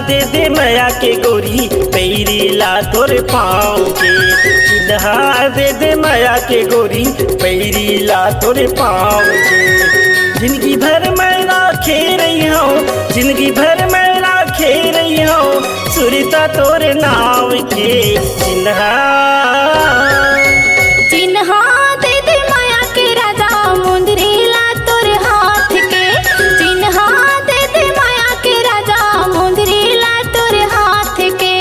दे दे माया के गोरी पैरी ला तोरे पाँव के। चिन्हा दे दे माया के गोरी पैरी ला तोरे पाँव के। जिंदगी भर मैं राखे रही हूँ, जिंदगी भर मैं राखे रही हूँ सुरता तोरे नाव के। चिन्हा चिन्हा दे दे माया के राजा मुंदरी ला तोरे हाथ के। चिन्हा दे दे माया के राजा मुंदरी ला तोरे हाथ के।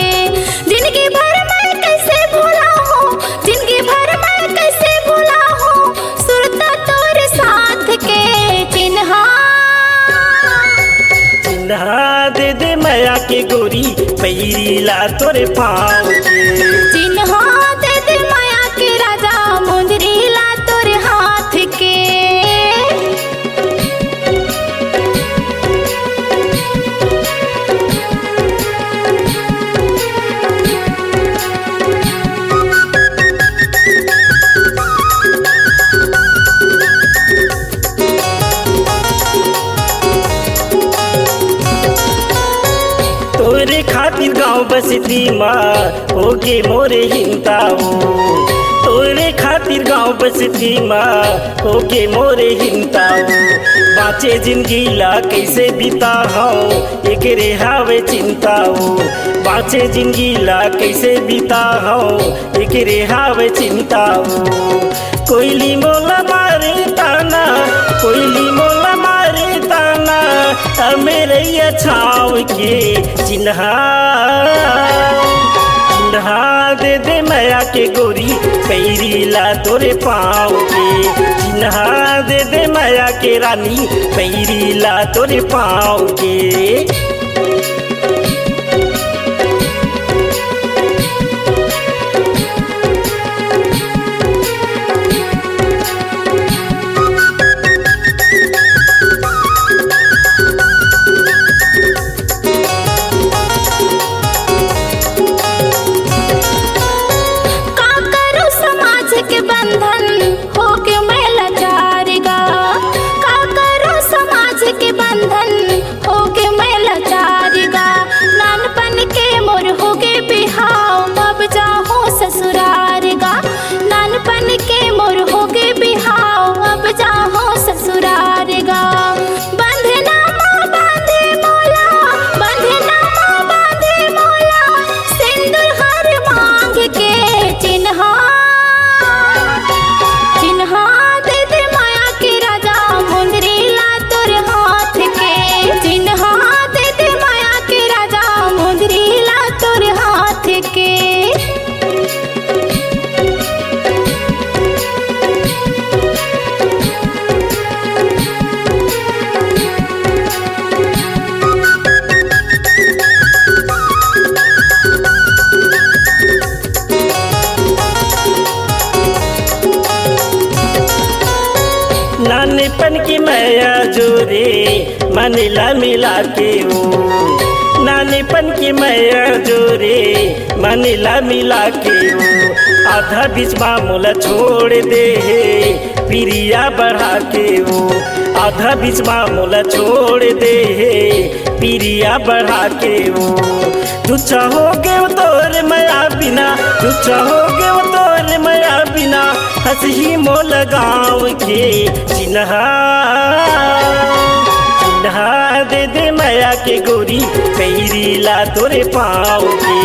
जिंदगी भर मैं कैसे भूला हूँ, जिंदगी भर मैं कैसे भूला हूँ सुरता तोरे साथ के। चिन्हा चिन्हा दे दे माया के गोरी पैरी ला तोरे पाँव के। चिन्हा दे दे माया के राजा मुंदरी ला तोरे हाथ के। तोरे खातिर गाँव बसती माँ होके मोरे हिंताओ। तोरे खातिर गाँव बसती माँ होके मोरे हिंताओ। बाँचे जिंदगी ला कैसे बिता हूँ एकरे हावे चिंताओ। बाँचे जिंदगी ला कैसे बिता हूँ एकरे हावे चिंताओ। कोयली मोला मारे ताना, कोयली मोला मारे ताना मेरे छाव के। चिन्हा चिन्हा दे दे माया के गोरी पैरी ला तोरे पाँव के। चिन्हा दे दे माया के रानी पैरी ला तोरे पाँव के। नानेपन की माया जोरे मनला मिला के ओ। नानेपन की माया जोरे मनला मिला के ओ। आधा बीच मामूला छोड़ दे प्रिया बढ़ा के ओ। आधा बीच मामूला छोड़ दे प्रिया बढ़ा के ओ। तू चाहोगे वो तोर माया बिना, तू चाहोगे वो तोर माया बिना हंसी मोल गाँव के। चिन्हा चिन्हा दे दे माया के गोरी पैरी ला तोरे पाँव के।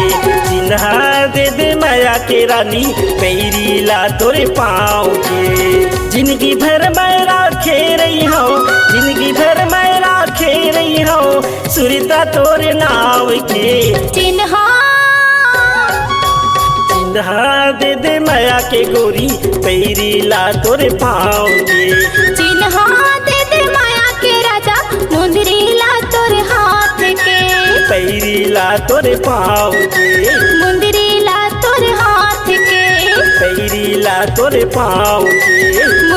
चिन्हा दे दे माया के रानी पैरी ला तोरे पाँव के। जिंदगी भर मैं राखे रही हूँ, जिंदगी भर मैं राखे रही हूँ सुरता तोरे नाव के। चिन्हा चिन्हा दे दे माया के गोरी पैरी ला तोरे पाँव के। चिन्हा दे दे माया के राजा मुंदरी ला तोरे हाथ के। पैरी ला तोरे पाँव के। मुंदरी ला तोरे हाथ के। पैरी ला तोरे पाँव के।